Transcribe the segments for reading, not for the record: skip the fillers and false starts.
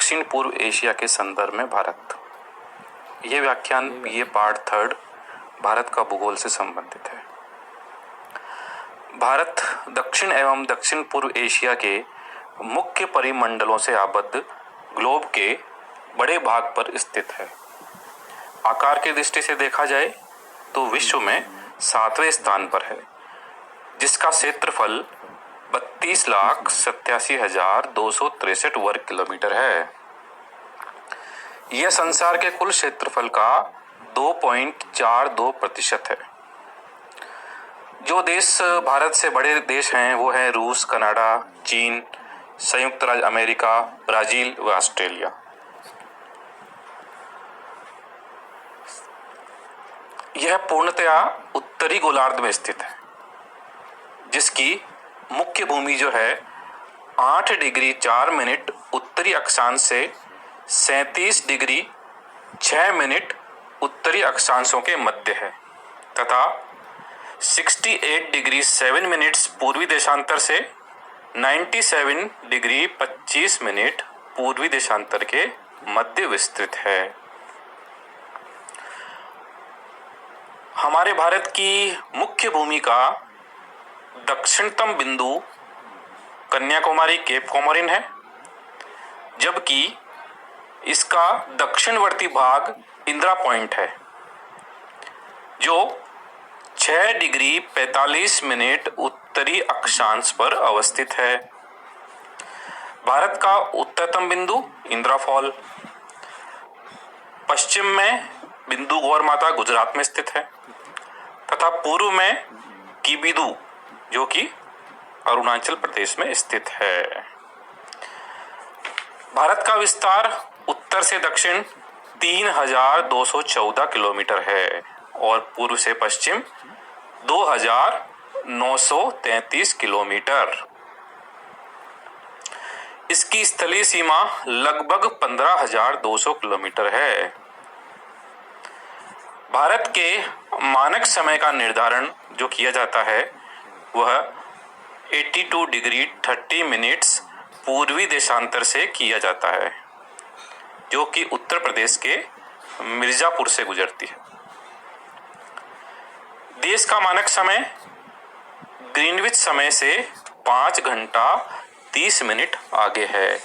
दक्षिण पूर्व एशिया के संदर्भ में भारत। ये व्याख्यान ये पार्ट 3 भारत का भूगोल से संबंधित है। भारत दक्षिण एवं दक्षिण पूर्व एशिया के मुख्य परिमंडलों से आबद्ध ग्लोब के बड़े भाग पर स्थित है। आकार की दृष्टि से देखा जाए तो विश्व में 7वें स्थान पर है, जिसका क्षेत्रफल 32,87,263 वर्ग किलोमीटर है। यह संसार के कुल क्षेत्रफल का 2.42% है। जो देश भारत से बड़े देश हैं वो हैं रूस, कनाडा, चीन, संयुक्त राज्य अमेरिका, ब्राजील व ऑस्ट्रेलिया। यह पूर्णतया उत्तरी गोलार्ध में स्थित है, जिसकी मुख्य भूमि जो है 8 डिग्री 4 मिनट उत्तरी अक्षांश से 37 डिग्री 6 मिनट उत्तरी अक्षांशों के मध्य है तथा 68 डिग्री 7 मिनट्स पूर्वी देशांतर से 97 डिग्री 25 मिनट पूर्वी देशांतर के मध्य विस्तृत है। हमारे भारत की मुख्य भूमि का दक्षिणतम बिंदु कन्याकुमारी केप कोमोरिन है, जबकि इसका दक्षिणवर्ती भाग इंदिरा पॉइंट है, जो 6 डिग्री 45 मिनट उत्तरी अक्षांश पर अवस्थित है। भारत का उत्तरतम बिंदु इंदिरा फॉल, पश्चिम में बिंदु गौर माता गुजरात में स्थित है तथा पूर्व में कीबिदु जो कि अरुणाचल प्रदेश में स्थित है। भारत का विस्तार उत्तर से दक्षिण 3,214 किलोमीटर है और पूर्व से पश्चिम 2,933 किलोमीटर। इसकी स्थलीय सीमा लगभग 15,200 किलोमीटर है। भारत के मानक समय का निर्धारण जो किया जाता है वह 82 डिग्री 30 मिनट्स पूर्वी देशांतर से किया जाता है, जो कि उत्तर प्रदेश के मिर्जापुर से गुजरती है। देश का मानक समय ग्रीनविच समय से 5 घंटा 30 मिनट आगे है।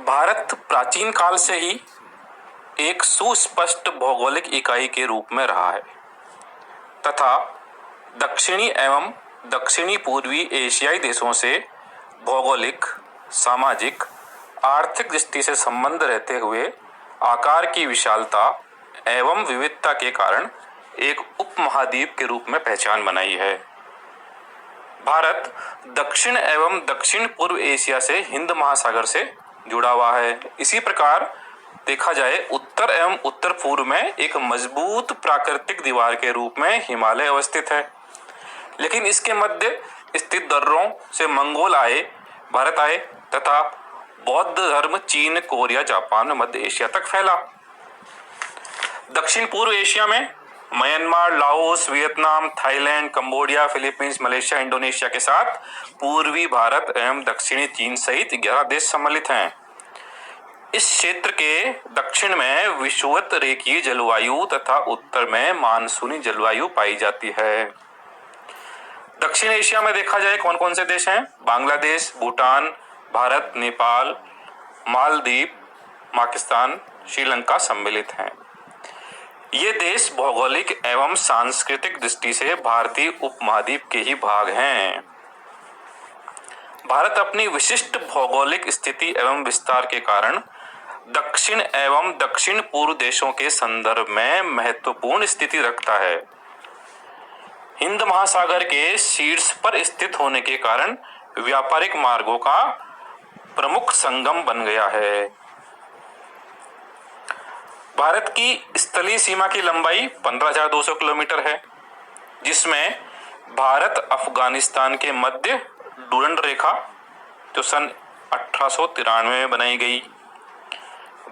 भारत प्राचीन काल से ही एक सुस्पष्ट भौगोलिक इकाई के रूप में रहा है तथा दक्षिणी एवं दक्षिणी पूर्वी एशियाई देशों से भौगोलिक, सामाजिक, आर्थिक दृष्टि से संबंध रहते हुए आकार की विशालता एवं विविधता के कारण एक उपमहाद्वीप के रूप में पहचान बनाई है। भारत दक्षिण एवं दक्षिण पूर्व एशिया से हिंद महासागर से जुड़ा हुआ है। इसी प्रकार देखा जाए उत्तर एवं उत्तर पूर्व में एक मजबूत प्राकृतिक दीवार के रूप में हिमालय अवस्थित है, लेकिन इसके मध्य स्थित दर्रों से मंगोल भारत आए तथा बौद्ध धर्म चीन, कोरिया, जापान, मध्य एशिया तक फैला। दक्षिण पूर्व एशिया में Myanmar, Laos, Vietnam, Thailand, Cambodia, Philippines, Malaysia, Indonesia के साथ पूर्वी भारत एवं दक्षिणी चीन सहित 11 देश सम्मिलित हैं। इस क्षेत्र के दक्षिण में विषुवत रेखीय जलवायु तथा उत्तर में मानसूनी जलवायु पाई जाती है। दक्षिण एशिया में देखा जाए कौन कौन से देश हैं? बांग्लादेश, भूटान, भारत, नेपाल, मालदीव, पाकिस्तान, श्रीलंका सम्मिलित हैं। ये देश भौगोलिक एवं सांस्कृतिक दृष्टि से भारतीय उपमहाद्वीप के ही भाग हैं। भारत अपनी विशिष्ट भौगोलिक स्थिति एवं विस्तार के कारण दक्षिण एवं दक्षिण पूर्व देशों के संदर्भ में महत्वपूर्ण स्थिति रखता है। हिंद महासागर के शीर्ष पर स्थित होने के कारण व्यापारिक मार्गों का प्रमुख संगम बन गया है। भारत की स्थलीय सीमा की लंबाई 15,200 किलोमीटर है, जिसमें भारत अफगानिस्तान के मध्य डुरंड रेखा जो सन 1893 में बनाई गई,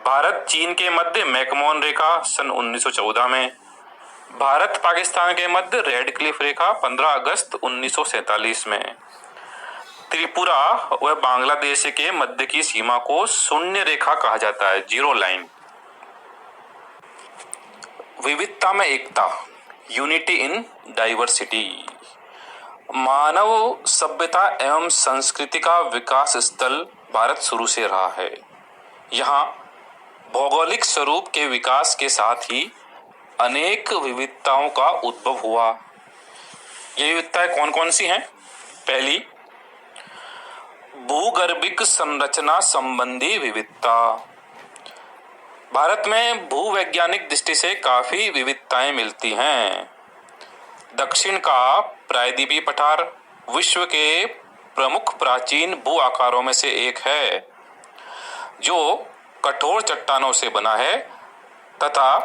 भारत चीन के मध्य मैकमोहन रेखा सन 1914 में, भारत पाकिस्तान के मध्य रेड क्लिफ रेखा 15 अगस्त 1947 में, त्रिपुरा व बांग्लादेश के मध्य की सीमा को शून्य रेखा कहा जाता है, जीरो लाइन। विविधता में एकता, यूनिटी इन डाइवर्सिटी। मानव सभ्यता एवं संस्कृति का विकास स्थल भारत शुरू से रहा है। यहाँ भौगोलिक स्वरूप के विकास के साथ ही अनेक विविधताओं का उद्भव हुआ। ये विविधताएं कौन कौन सी हैं? पहली, भूगर्भिक संरचना संबंधी विविधता। भारत में भूवैज्ञानिक दृष्टि से काफी विविधताएं मिलती हैं। दक्षिण का प्रायद्वीपीय पठार विश्व के प्रमुख प्राचीन भू आकारों में से एक है, जो कठोर चट्टानों से बना है तथा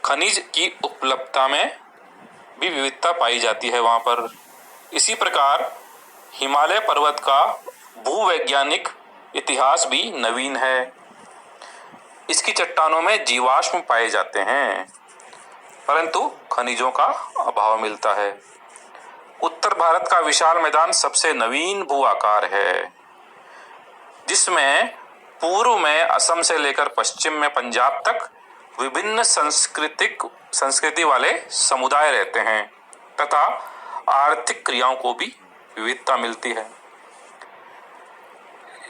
खनिज की उपलब्धता में भी विविधता पाई जाती है वहां पर। इसी प्रकार हिमालय पर्वत का भूवैज्ञानिक इतिहास भी नवीन है। इसकी चट्टानों में जीवाश्म पाए जाते हैं, परंतु खनिजों का अभाव मिलता है। उत्तर भारत का विशाल मैदान सबसे नवीन भू आकार है, जिसमें पूर्व में असम से लेकर पश्चिम में पंजाब तक विभिन्न संस्कृति वाले समुदाय रहते हैं तथा आर्थिक क्रियाओं को भी विविधता मिलती है।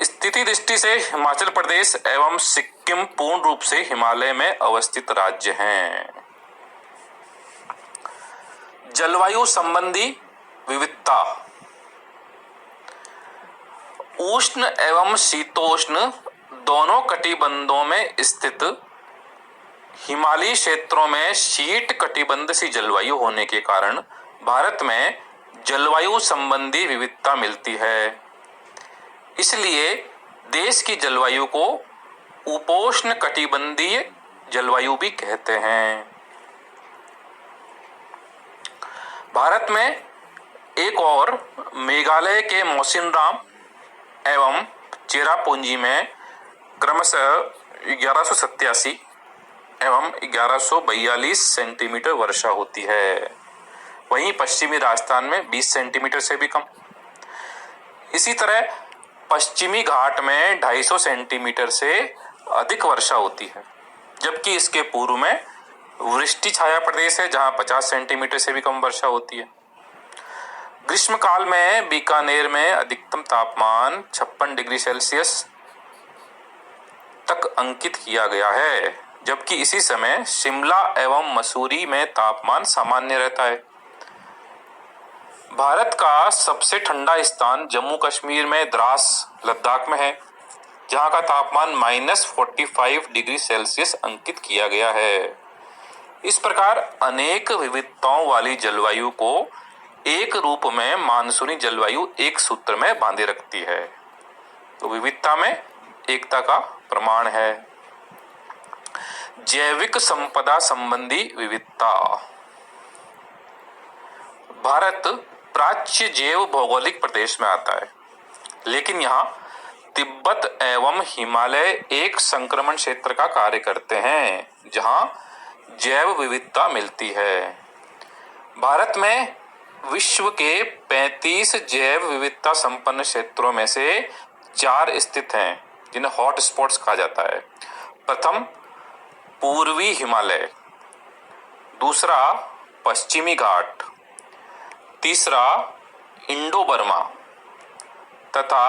स्थिति दृष्टि से हिमाचल प्रदेश एवं सिक्किम पूर्ण रूप से हिमालय में अवस्थित राज्य हैं। जलवायु संबंधी विविधता। उष्ण एवं शीतोष्ण दोनों कटिबंधों में स्थित हिमालयी क्षेत्रों में शीत कटिबंध सी जलवायु होने के कारण भारत में जलवायु संबंधी विविधता मिलती है। इसलिए देश की जलवायु को उपोष्ण कटिबंधीय जलवायु भी कहते हैं। भारत में एक और मेघालय के मौसिनराम एवं चेरापूंजी में क्रमशः 1187 एवं 1142 सेंटीमीटर वर्षा होती है। वहीं पश्चिमी राजस्थान में 20 सेंटीमीटर से भी कम। इसी तरह पश्चिमी घाट में 250 सेंटीमीटर से अधिक वर्षा होती है, जबकि इसके पूर्व में वृष्टि छाया प्रदेश है, जहां 50 सेंटीमीटर से भी कम वर्षा होती है। ग्रीष्म काल में बीकानेर में अधिकतम तापमान 56 डिग्री सेल्सियस तक अंकित किया गया है, जबकि इसी समय शिमला एवं मसूरी में तापमान सामान्य रहता है। भारत का सबसे ठंडा स्थान जम्मू कश्मीर में द्रास लद्दाख में है, जहां का तापमान -45 डिग्री सेल्सियस अंकित किया गया है। इस प्रकार अनेक विविधताओं वाली जलवायु को एक रूप में मानसूनी जलवायु एक सूत्र में बांधे रखती है। तो विविधता में एकता का प्रमाण है। जैविक संपदा संबंधी विविधता। भारत प्राच्य जैव भौगोलिक प्रदेश में आता है, लेकिन यहाँ तिब्बत एवं हिमालय एक संक्रमण क्षेत्र का कार्य करते हैं, जहाँ जैव विविधता मिलती है। भारत में विश्व के 35 जैव विविधता संपन्न क्षेत्रों में से 4 स्थित हैं, जिन्हें हॉट स्पॉट्स कहा जाता है। प्रथम पूर्वी हिमालय, दूसरा पश्चिमी घाट, तीसरा इंडो बर्मा तथा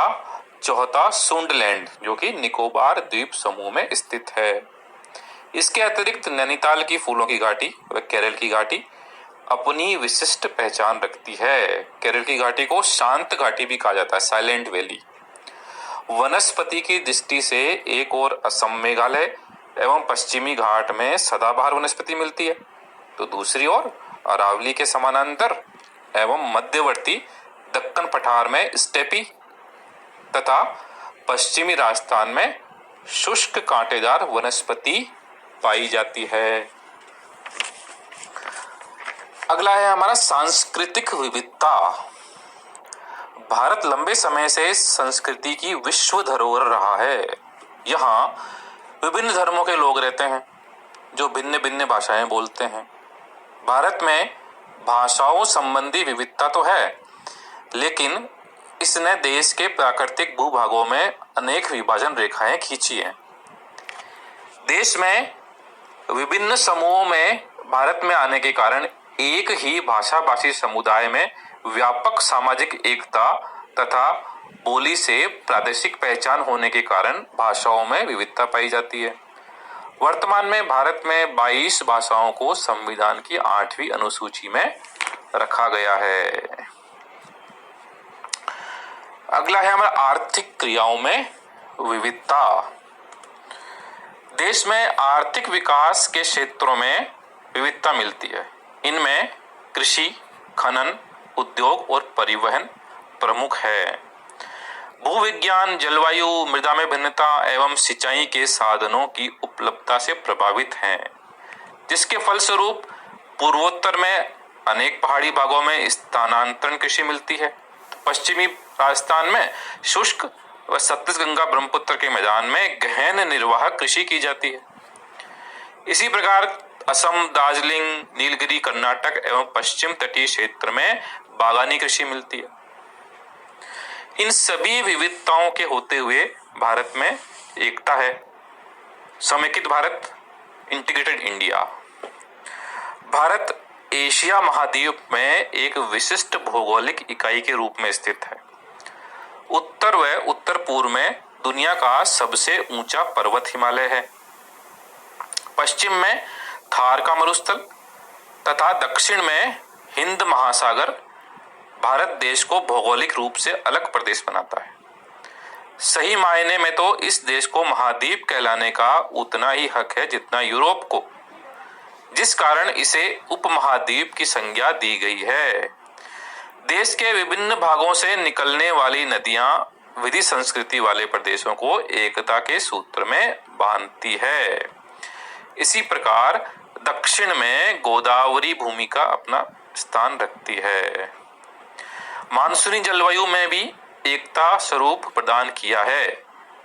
चौथा सुंडलैंड, जो कि निकोबार द्वीप समूह में स्थित है। इसके अतिरिक्त नैनीताल की फूलों की घाटी व केरल की घाटी अपनी विशिष्ट पहचान रखती है। केरल की घाटी को शांत घाटी भी कहा जाता है, साइलेंट वैली। वनस्पति की दृष्टि से एक और असम मेघालय एवं पश्चिमी घाट में सदाबहार वनस्पति मिलती है, तो दूसरी ओर अरावली के समानांतर एवं मध्यवर्ती दक्कन पठार में स्टेपी तथा पश्चिमी राजस्थान में शुष्क कांटेदार वनस्पति पाई जाती है। अगला है हमारा सांस्कृतिक विविधता। भारत लंबे समय से संस्कृति की विश्व धरोहर रहा है। यहाँ विभिन्न धर्मों के लोग रहते हैं, जो भिन्न भिन्न भाषाएं बोलते हैं। भारत में भाषाओं संबंधी विविधता तो है, लेकिन इसने देश के प्राकृतिक भूभागों में अनेक विभाजन रेखाएं खींची हैं। देश में विभिन्न समूहों में भारत में आने के कारण एक ही भाषाभाषी समुदाय में व्यापक सामाजिक एकता तथा बोली से प्रादेशिक पहचान होने के कारण भाषाओं में विविधता पाई जाती है। वर्तमान में भारत में 22 भाषाओं को संविधान की 8वीं अनुसूची में रखा गया है। अगला है हमारा आर्थिक क्रियाओं में विविधता। देश में आर्थिक विकास के क्षेत्रों में विविधता मिलती है। इनमें कृषि, खनन, उद्योग और परिवहन प्रमुख है। भूविज्ञान, जलवायु, मृदा में भिन्नता एवं सिंचाई के साधनों की उपलब्धता से प्रभावित हैं, जिसके फलस्वरूप पूर्वोत्तर में अनेक पहाड़ी भागों में स्थानांतरण कृषि मिलती है। पश्चिमी राजस्थान में शुष्क व सतलज गंगा ब्रह्मपुत्र के मैदान में गहन निर्वाह कृषि की जाती है। इसी प्रकार असम, दार्जिलिंग, नीलगिरी, कर्नाटक एवं पश्चिम तटीय क्षेत्र में बागानी कृषि मिलती है। इन सभी विविधताओं के होते हुए भारत में एकता है। समेकित Bharat, integrated India. Bharat Asia महाद्वीप में एक विशिष्ट भौगोलिक इकाई के रूप में स्थित है। उत्तर व उत्तर पूर्व में दुनिया का सबसे ऊंचा पर्वत हिमालय है। पश्चिम में थार का मरुस्थल तथा दक्षिण में हिंद महासागर भारत देश को भौगोलिक रूप से अलग प्रदेश बनाता है। सही मायने में तो इस देश को महाद्वीप कहलाने का उतना ही हक है जितना यूरोप को, जिस कारण इसे उपमहाद्वीप की संज्ञा दी गई है। देश के विभिन्न भागों से निकलने वाली नदियां विधि संस्कृति वाले प्रदेशों को एकता के सूत्र में बांधती है। इसी प्रकार दक्षिण में गोदावरी भूमिका अपना स्थान रखती है। मानसूनी जलवायु में भी एकता स्वरूप प्रदान किया है,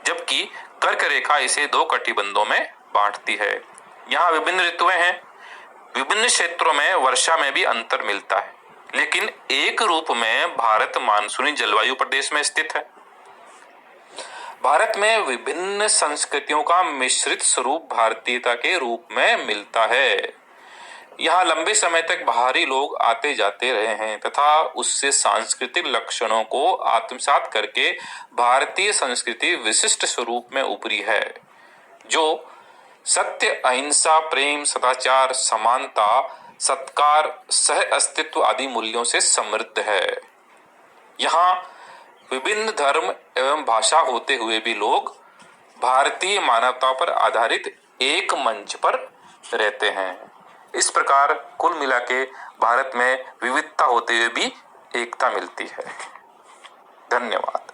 जबकि कर्क रेखा इसे 2 कटिबंधों में बांटती है। यहाँ विभिन्न ऋतुएं हैं। विभिन्न क्षेत्रों में वर्षा में भी अंतर मिलता है, लेकिन एक रूप में भारत मानसूनी जलवायु प्रदेश में स्थित है। भारत में विभिन्न संस्कृतियों का मिश्रित स्वरूप भारतीयता के रूप में मिलता है। यहाँ लंबे समय तक बाहरी लोग आते जाते रहे हैं तथा उससे सांस्कृतिक लक्षणों को आत्मसात करके भारतीय संस्कृति विशिष्ट स्वरूप में उभरी है, जो सत्य, अहिंसा, प्रेम, सदाचार, समानता, सत्कार, सह अस्तित्व आदि मूल्यों से समृद्ध है। यहाँ विभिन्न धर्म एवं भाषा होते हुए भी लोग भारतीय मानवता पर आधारित एक मंच पर रहते हैं। इस प्रकार कुल मिला के भारत में विविधता होते हुए भी एकता मिलती है। धन्यवाद।